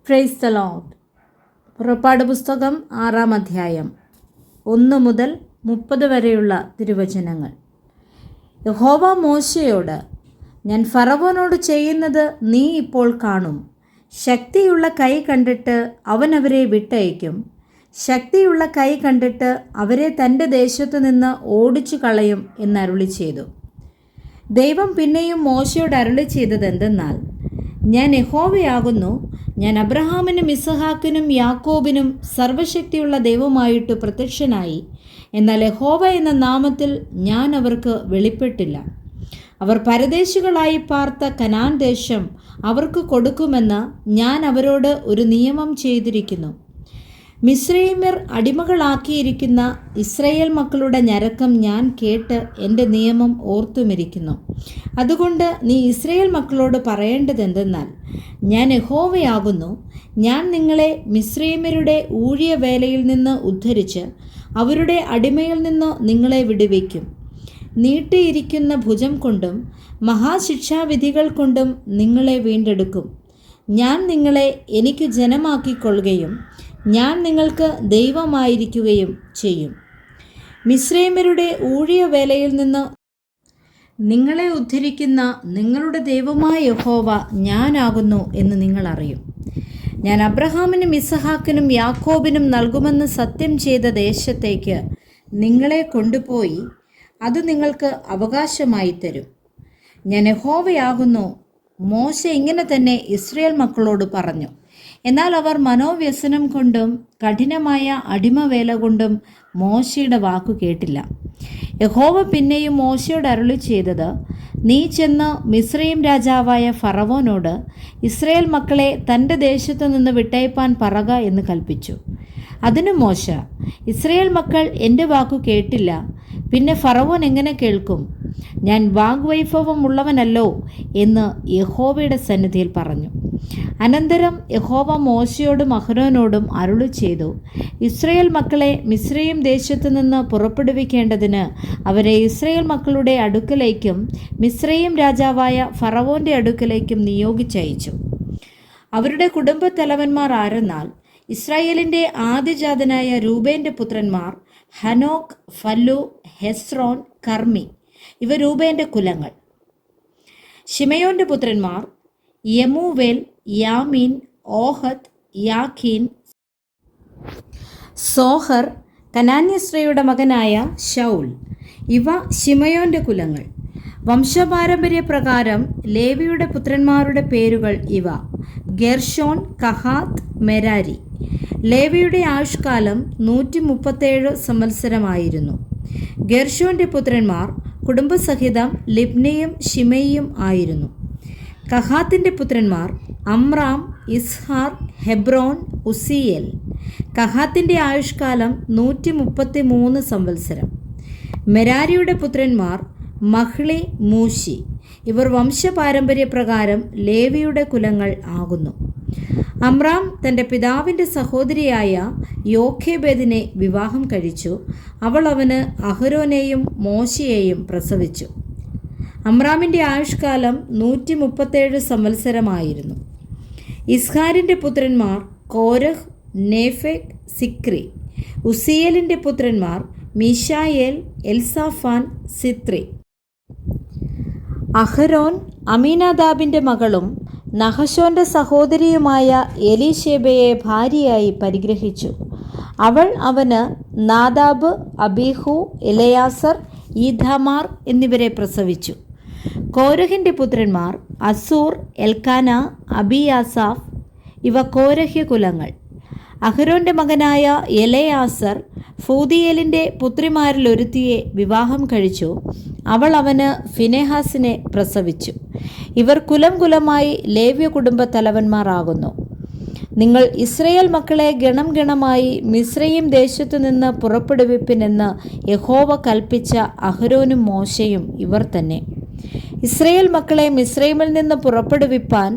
Praise the Lord. പുറപ്പാട് പുസ്തകം 6-ാം അധ്യായം 1 മുതൽ 30 വരെയുള്ള തിരുവചനങ്ങൾ. യഹോവ മോശെയോട്, ഞാൻ ഫറവോനോട് ചെയ്യുന്നത് നീ ഇപ്പോൾ കാണും. ശക്തിയുള്ള കൈ കണ്ടിട്ട് അവൻ അവരെ വിട്ടയക്കും. ശക്തിയുള്ള കൈ കണ്ടിട്ട് അവരെ തൻ്റെ ദേശത്തു നിന്ന് ഓടിച്ചു കളയും എന്നരുളി ചെയ്തു. ദൈവം പിന്നെയും മോശയോട് അരുളി ചെയ്തതെന്തെന്നാൽ, ഞാൻ യഹോവയാകുന്നു. ഞാൻ അബ്രഹാമിനും ഇസഹാക്കിനും യാക്കോബിനും സർവശക്തിയുള്ള ദൈവമായിട്ട് പ്രത്യക്ഷനായി. എന്നാൽ യഹോവ എന്ന നാമത്തിൽ ഞാൻ അവർക്ക് വെളിപ്പെട്ടില്ല. അവർ പരദേശികളായി പാർത്ത കനാൻ ദേശം അവർക്ക് കൊടുക്കുമെന്ന് ഞാൻ അവരോട് ഒരു നിയമം ചെയ്തിരിക്കുന്നു. മിസ്രയീമ്യർ അടിമകളാക്കിയിരിക്കുന്ന ഇസ്രായേൽ മക്കളുടെ ഞരക്കം ഞാൻ കേട്ട് എൻ്റെ നിയമം ഓർത്തുമിരിക്കുന്നു. അതുകൊണ്ട് നീ ഇസ്രായേൽ മക്കളോട് പറയേണ്ടതെന്തെന്നാൽ, ഞാൻ യഹോവയാകുന്നു. ഞാൻ നിങ്ങളെ മിസ്രയീമ്യരുടെ ഊഴിയവേലയിൽ നിന്ന് ഉദ്ധരിച്ച് അവരുടെ അടിമയിൽ നിന്ന് നിങ്ങളെ വിടുവിക്കും. നീട്ടിയിരിക്കുന്ന ഭുജം കൊണ്ടും മഹാശിക്ഷാവിധികൾ കൊണ്ടും നിങ്ങളെ വീണ്ടെടുക്കും. ഞാൻ നിങ്ങളെ എനിക്ക് ജനമാക്കിക്കൊള്ളുകയും ഞാൻ നിങ്ങൾക്ക് ദൈവമായിരിക്കുകയും ചെയ്യും. മിസ്രയീമ്യരുടെ ഊഴിയവേലയിൽ നിന്ന് നിങ്ങളെ ഉദ്ധരിക്കുന്ന നിങ്ങളുടെ ദൈവമായ യഹോവ ഞാനാകുന്നു എന്ന് നിങ്ങൾ അറിയും. ഞാൻ അബ്രഹാമിനും ഇസഹാക്കിനും യാക്കോബിനും നൽകുമെന്ന് സത്യം ചെയ്ത ദേശത്തേക്ക് നിങ്ങളെ കൊണ്ടുപോയി അത് നിങ്ങൾക്ക് അവകാശമായി തരും. ഞാൻ യഹോവയാകുന്നു. മോശ ഇങ്ങനെ തന്നെ ഇസ്രായേൽ മക്കളോട് പറഞ്ഞു. എന്നാൽ അവർ മനോവ്യസനം കൊണ്ടും കഠിനമായ അടിമവേല കൊണ്ടും മോശയുടെ വാക്കു കേട്ടില്ല. യഹോവ പിന്നെയും മോശയോട് അരുളി ചെയ്തത്, നീ ചെന്ന് മിസ്രയീം രാജാവായ ഫറവോനോട് ഇസ്രായേൽ മക്കളെ തൻ്റെ ദേശത്തു നിന്ന് വിട്ടയപ്പാൻ പറക എന്ന് കൽപ്പിച്ചു. അതിനു മോശ, ഇസ്രായേൽ മക്കൾ എൻ്റെ വാക്കു കേട്ടില്ല, പിന്നെ ഫറവോൻ എങ്ങനെ കേൾക്കും? ഞാൻ വാഗ്വൈഭവം ഉള്ളവനല്ലോ എന്ന് യഹോവയുടെ സന്നിധിയിൽ പറഞ്ഞു. അനന്തരം യഹോവ മോശയോടും അഹരോനോടും അരുളി ചെയ്തു, ഇസ്രായേൽ മക്കളെ മിസ്രയീം ദേശത്തു നിന്ന് പുറപ്പെടുവിക്കേണ്ടതിന് അവരെ ഇസ്രായേൽ മക്കളുടെ അടുക്കലേക്കും മിസ്രയീം രാജാവായ ഫറവോൻ്റെ അടുക്കലേക്കും നിയോഗിച്ചയച്ചു. അവരുടെ കുടുംബത്തലവന്മാർ ആരെന്നാൽ, ഇസ്രായേലിൻ്റെ ആദ്യജാതനായ രൂബേൻ്റെ പുത്രന്മാർ ഹനോക്ക്, ഫല്ലു, ഹെസ്രോൻ, കർമ്മി. ഇവ രൂബേൻ്റെ കുലങ്ങൾ. ശിമയോൻ്റെ പുത്രന്മാർ യമൂവേൽ, യാമീൻ, ഓഹദ്, യാഖീൻ, സോഹർ, കനാന്യസ്രയുടെ മകനായ ശൗൽ. ഇവ ശിമയോൻ്റെ കുലങ്ങൾ. വംശപാരമ്പര്യപ്രകാരം ലേവിയുടെ പുത്രന്മാരുടെ പേരുകൾ ഇവ: ഗെർഷോൻ, കഹാത്ത്, മെരാരി. ലേവിയുടെ ആയുഷ്കാലം 137 സംവത്സരമായിരുന്നു. ഗെർഷോൻ്റെ പുത്രന്മാർ കുടുംബസഹിതം ലിബ്നയും ശിമയിയും ആയിരുന്നു. കഹാത്തിൻ്റെ പുത്രന്മാർ അമ്രാം, ഇസ്ഹാർ, ഹെബ്രോൻ, ഉസിയേൽ. കഹാത്തിൻ്റെ ആയുഷ്കാലം 133 സംവത്സരം. മെരാരിയുടെ പുത്രന്മാർ മഹ്ലി, മൂശി. ഇവർ വംശപാരമ്പര്യപ്രകാരം ലേവിയുടെ കുലങ്ങൾ ആകുന്നു. അമ്രാം തൻ്റെ പിതാവിൻ്റെ സഹോദരിയായ യോഖേബേദിനെ വിവാഹം കഴിച്ചു. അവൾ അവന് അഹരോനെയും മോശയെയും പ്രസവിച്ചു. അമ്രാമിൻ്റെ ആയുഷ്കാലം 137 സംവത്സരമായിരുന്നു. ഇസ്ഹാരിൻ്റെ പുത്രന്മാർ കോരഹ്, നേഫെഗ്, സിക്രി. ഉസിയേലിൻ്റെ പുത്രന്മാർ മീശായേൽ, എൽസാഫാൻ, സിത്രി. അഹരോൻ അമീനാദാബിൻ്റെ മകളും നഹശോൻ്റെ സഹോദരിയുമായ എലീശേബയെ ഭാര്യയായി പരിഗ്രഹിച്ചു. അവൾ അവന് നാദാബ്, അബീഹു, എലയാസർ, ഈഥാമാർ എന്നിവരെ പ്രസവിച്ചു. കോരഹിൻ്റെ പുത്രന്മാർ അസൂർ, എൽക്കാന, അബിയാസാഫ്. ഇവ കോരഹ്യ കുലങ്ങൾ. അഹരോൻ്റെ മകനായ എലയാസർ ഫൂദിയേലിൻ്റെ പുത്രിമാരിലൊരുത്തിയെ വിവാഹം കഴിച്ചു. അവൾ അവന് ഫിനെഹാസിനെ പ്രസവിച്ചു. ഇവർ കുലം കുലമായി ലേവ്യ കുടുംബ തലവന്മാർ ആകുന്നു. നിങ്ങൾ ഇസ്രായേൽ മക്കളെ ഗണം ഗണമായി മിസ്രയീം ദേശത്തു നിന്ന് പുറപ്പെടുവിപ്പിനെന്ന് യഹോവ കൽപ്പിച്ച അഹരോനും മോശയും ഇവർ തന്നെ. ഇസ്രായേൽ മക്കളെ മിസ്രയീമിൽ നിന്ന് പുറപ്പെടുവിപ്പാൻ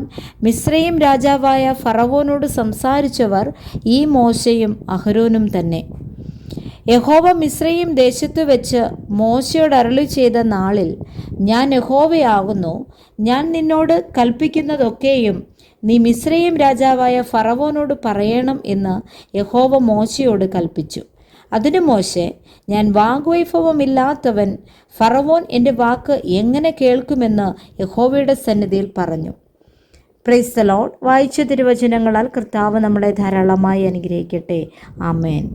മിസ്രയീം രാജാവായ ഫറവോനോട് സംസാരിച്ചവർ ഈ മോശയും അഹരോനും തന്നെ. യഹോവ മിസ്രയീം ദേശത്തു വെച്ച് മോശയോട് അരുളി ചെയ്ത നാളിൽ, ഞാൻ യഹോവയാകുന്നു. ഞാൻ നിന്നോട് കൽപ്പിക്കുന്നതൊക്കെയും നീ മിസ്രയീം രാജാവായ ഫറവോനോട് പറയണം എന്ന് യഹോവ മോശയോട് കൽപ്പിച്ചു. അതിന് മോശെ, ഞാൻ വാഗ്വൈഭവമില്ലാത്തവൻ, ഫറവോൻ എൻ്റെ വാക്ക് എങ്ങനെ കേൾക്കുമെന്ന് യഹോവയുടെ സന്നിധിയിൽ പറഞ്ഞു. Praise the Lord. വായിച്ച തിരുവചനങ്ങളാൽ കർത്താവ് നമ്മളെ ധാരാളമായി അനുഗ്രഹിക്കട്ടെ. ആമേൻ.